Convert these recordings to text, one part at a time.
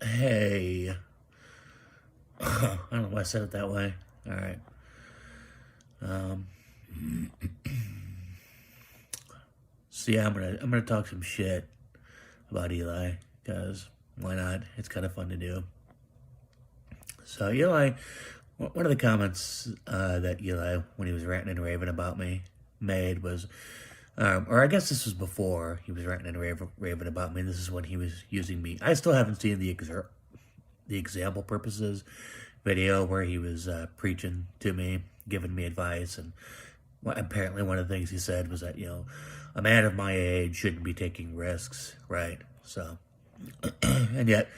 Hey, I don't know why I said it that way. All right. Um, so yeah, I'm gonna talk some shit about Eli because why not? It's kind of fun to do. So Eli, one of the comments that Eli, when he was ranting and raving about me, made was, or I guess this was before he was ranting and raving about me. This is when he was using me. I still haven't seen the example purposes video where he was preaching to me, giving me advice, and apparently one of the things he said was that a man of my age shouldn't be taking risks, right? So, and yet,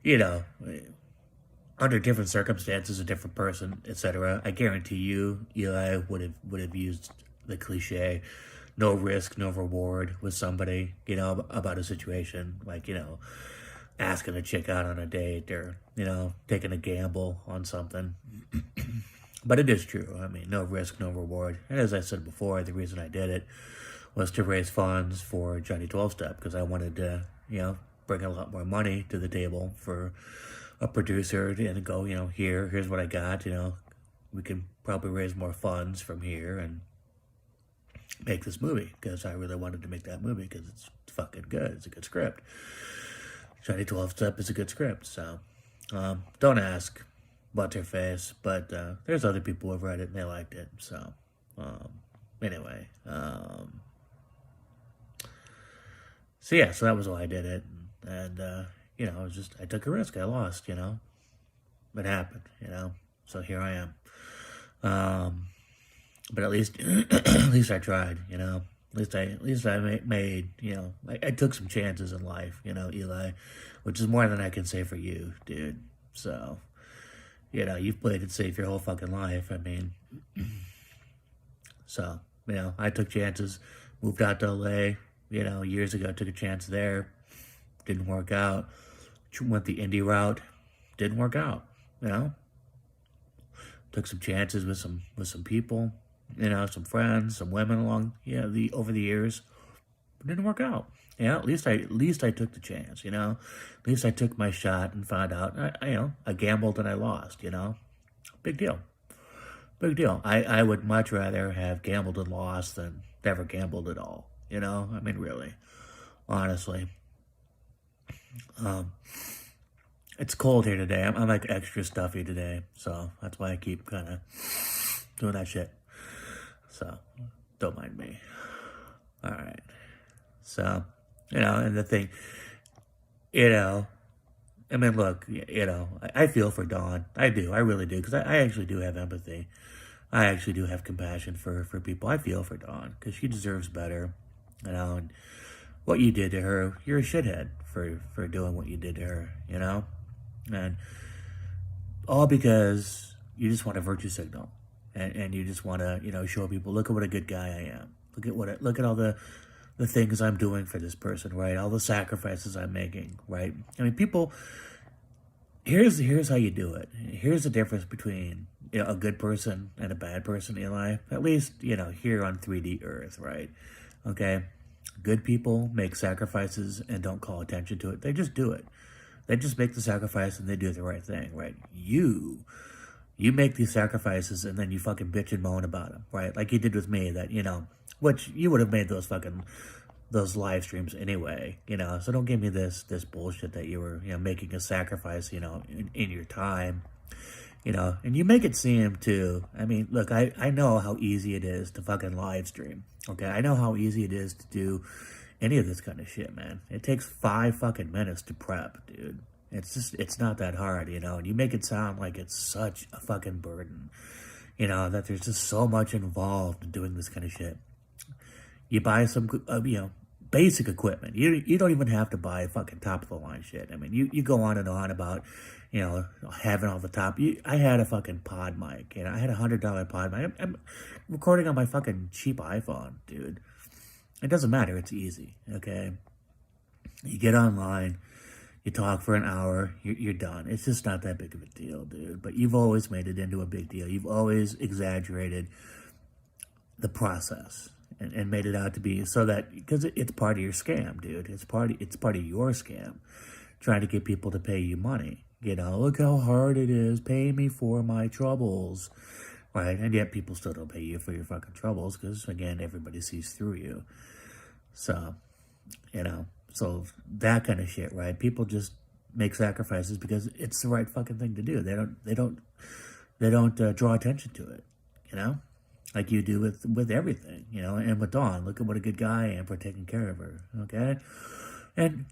you know, under different circumstances, a different person, etc. I guarantee you, Eli would have used the cliche, no risk, no reward with somebody, about a situation like asking a chick out on a date or taking a gamble on something. But it is true. I mean, no risk, no reward. And as I said before, the reason I did it was to raise funds for Johnny 12 Step because I wanted to, bring a lot more money to the table for a producer and go, here's what I got, we can probably raise more funds from here and make this movie because I really wanted to make that movie because it's fucking good. It's a good script. Johnny 12 Step is a good script, so don't ask what's her face, but there's other people who have read it and they liked it, so anyway. So yeah, so that was why I did it, and I took a risk. I lost, it happened, so here I am. But at least, at least I tried, At least I made, I took some chances in life, Eli, which is more than I can say for you, dude. So, you've played it safe your whole fucking life. I mean, so, I took chances, moved out to LA, years ago, took a chance there, didn't work out, went the indie route, didn't work out, took some chances with some people, some friends, some women along, over the years. It didn't work out. At least I took the chance, At least I took my shot and found out. I gambled and I lost, Big deal. Big deal. I would much rather have gambled and lost than never gambled at all, I mean, really, honestly. It's cold here today. I'm like extra stuffy today, so that's why I keep kind of doing that shit. So, don't mind me. All right. So, and the thing, I mean, look, I feel for Dawn. I do. I really do. Because I actually do have empathy. I actually do have compassion for people. I feel for Dawn. Because she deserves better. And what you did to her, you're a shithead for doing what you did to her, And all because you just want a virtue signal. And you just want to, show people, look at what a good guy I am. Look at all the things I'm doing for this person, right? All the sacrifices I'm making, right? I mean, people. Here's how you do it. Here's the difference between a good person and a bad person, Eli. At least here on 3D Earth, right? Okay, good people make sacrifices and don't call attention to it. They just do it. They just make the sacrifice and they do the right thing, right? You make these sacrifices and then you fucking bitch and moan about them, right? Like you did with me, that, which you would have made those live streams anyway, so don't give me this bullshit that you were, making a sacrifice, in your time, and you make it seem too, I mean, look, I know how easy it is to fucking live stream, okay? I know how easy it is to do any of this kind of shit, man. It takes 5 fucking minutes to prep, dude. It's not that hard, and you make it sound like it's such a fucking burden, that there's just so much involved in doing this kind of shit. You buy some, basic equipment. You don't even have to buy fucking top of the line shit. I mean, you go on and on about, having all the top. I had a fucking pod mic, I had $100 pod mic. I'm recording on my fucking cheap iPhone, dude. It doesn't matter. It's easy, okay? You get online. You talk for an hour, you're done. It's just not that big of a deal, dude. But you've always made it into a big deal. You've always exaggerated the process and made it out to be so that, because it's part of your scam, dude. It's part of your scam. trying to get people to pay you money. You know, look how hard it is. Pay me for my troubles. Right? And yet people still don't pay you for your fucking troubles because, again, everybody sees through you. So, you know, so that kind of shit, right? People just make sacrifices because it's the right fucking thing to do. They don't draw attention to it, you know? Like you do with everything, you know? And with Dawn, look at what a good guy I am for taking care of her, okay? And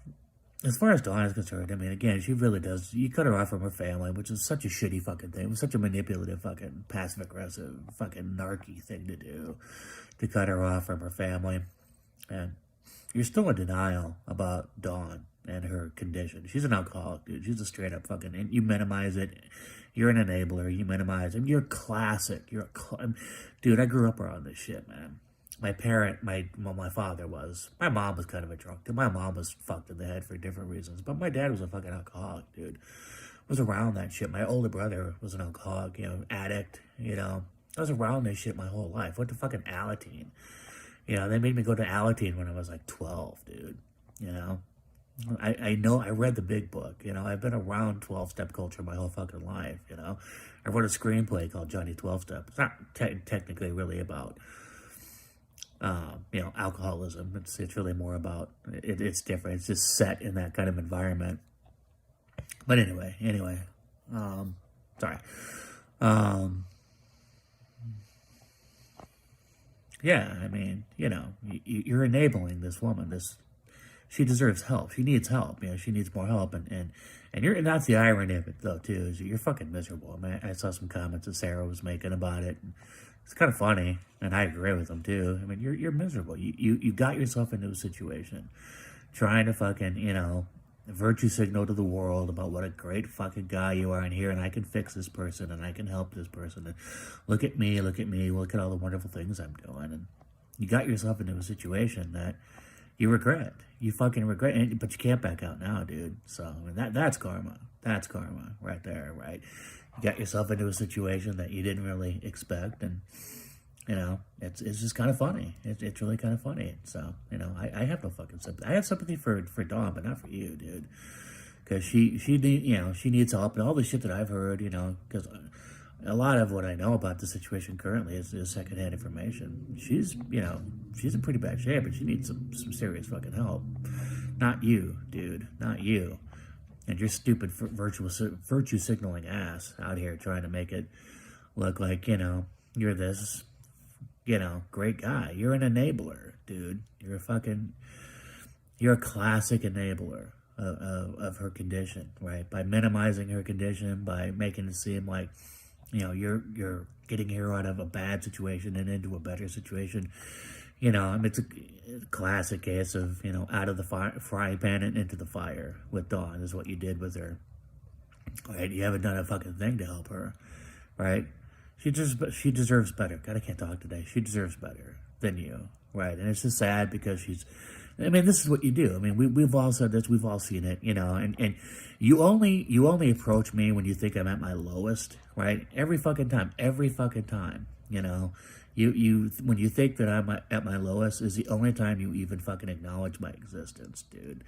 as far as Dawn is concerned, I mean, again, she really does. You cut her off from her family, which is such a shitty fucking thing. It was such a manipulative, fucking passive-aggressive, fucking narky thing to do, to cut her off from her family. And you're still in denial about Dawn and her condition. She's an alcoholic, dude. She's a straight-up fucking... And you minimize it. You're an enabler. You minimize it. You're classic. Dude, I grew up around this shit, man. My father was. My mom was kind of a drunk. My mom was fucked in the head for different reasons. But my dad was a fucking alcoholic, dude. Was around that shit. My older brother was an alcoholic, you know, addict, you know. I was around this shit my whole life. Went to fucking Alateen. You know, they made me go to Alateen when I was like 12, dude. You know. I know, I read the big book, you know. I've been around 12-step culture my whole fucking life, you know. I wrote a screenplay called Johnny 12-Step. It's not technically really about... you know, alcoholism. It's really more about it's different. It's just set in that kind of environment. But anyway, sorry. Yeah, I mean, you know, you're enabling this woman. She deserves help. She needs help. You know, she needs more help. And that's the irony of it, though, too, is you're fucking miserable. I mean, I saw some comments that Sarah was making about it. And it's kind of funny, and I agree with them, too. I mean, you're miserable. You got yourself into a situation trying to fucking, you know, virtue signal to the world about what a great fucking guy you are in here, and I can fix this person, and I can help this person. And look at me, look at all the wonderful things I'm doing. And you got yourself into a situation that you regret. You fucking regret it, but you can't back out now, dude. So, I mean, that's karma. That's karma right there, right? You got yourself into a situation that you didn't really expect, and, you know, it's just kind of funny. It's really kind of funny. So, you know, I have no fucking sympathy. I have sympathy for Dawn, but not for you, dude. Because she needs help, and all the shit that I've heard, you know, because a lot of what I know about the situation currently is secondhand information. She's in pretty bad shape, and she needs some serious fucking help. Not you, dude. Not you. And your stupid virtue signaling ass out here trying to make it look like, you know, you're this, you know, great guy. You're an enabler, dude. You're a classic enabler of her condition, right? By minimizing her condition, by making it seem like, you know, you're getting her out of a bad situation and into a better situation. You know, I mean, it's a classic case of, you know, out of the frying pan and into the fire with Dawn is what you did with her. Right? You haven't done a fucking thing to help her, right? She deserves better. God, I can't talk today. She deserves better than you, right? And it's just sad because this is what you do. I mean, we've all said this. We've all seen it, you know, and you only approach me when you think I'm at my lowest, right? Every fucking time, you know. When you think that I'm at my lowest is the only time you even fucking acknowledge my existence, dude.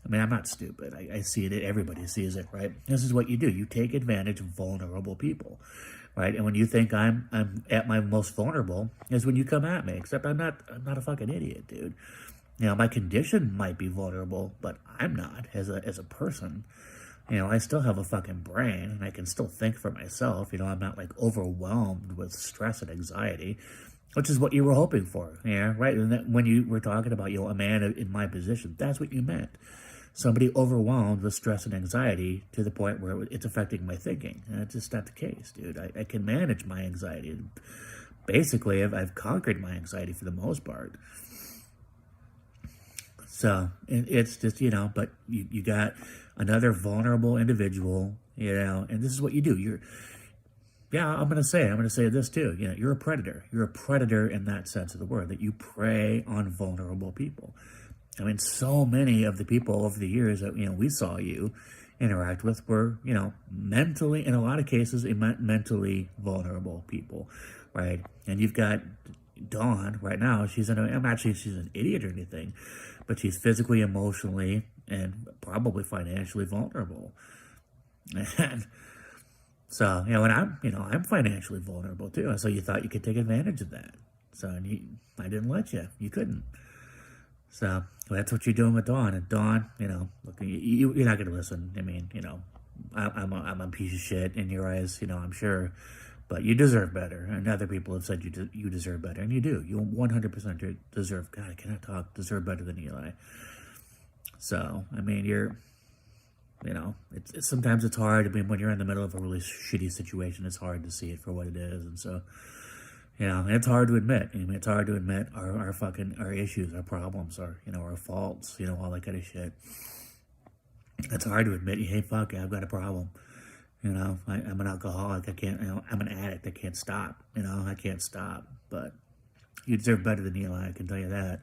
I mean, I'm not stupid. I see it. Everybody sees it, right? This is what you do. You take advantage of vulnerable people, right? And when you think I'm at my most vulnerable is when you come at me. Except I'm not a fucking idiot, dude. You know, my condition might be vulnerable, but I'm not as a person. You know, I still have a fucking brain, and I can still think for myself. You know, I'm not, like, overwhelmed with stress and anxiety, which is what you were hoping for, yeah, right? And that when you were talking about, you know, a man in my position, that's what you meant. Somebody overwhelmed with stress and anxiety to the point where it's affecting my thinking. And that's just not the case, dude. I can manage my anxiety. Basically, I've conquered my anxiety for the most part. So, it's just, you know, but you got another vulnerable individual, you know, and this is what you do. I'm going to say this too. You know, you're a predator. You're a predator in that sense of the word, that you prey on vulnerable people. I mean, so many of the people over the years that, you know, we saw you interact with were, you know, mentally, in a lot of cases, mentally vulnerable people, right? And you've got Dawn right now. I'm not saying she's an idiot or anything, but she's physically, emotionally, and probably financially vulnerable. And so, and I'm financially vulnerable too. And so you thought you could take advantage of that. So I didn't let you. You couldn't. So that's what you're doing with Dawn. And Dawn, look, you're not going to listen. I mean, I'm a piece of shit in your eyes, I'm sure. But you deserve better. And other people have said you deserve better. And you do. You 100% deserve, God, I cannot talk, deserve better than Eli. So, I mean, sometimes it's hard. I mean, when you're in the middle of a really shitty situation, it's hard to see it for what it is. And so, and it's hard to admit. I mean, it's hard to admit our issues, our problems, our faults, all that kind of shit. It's hard to admit, hey, fuck, I've got a problem. I'm an alcoholic. I can't, I'm an addict. I can't stop. I can't stop. But you deserve better than Eli, I can tell you that.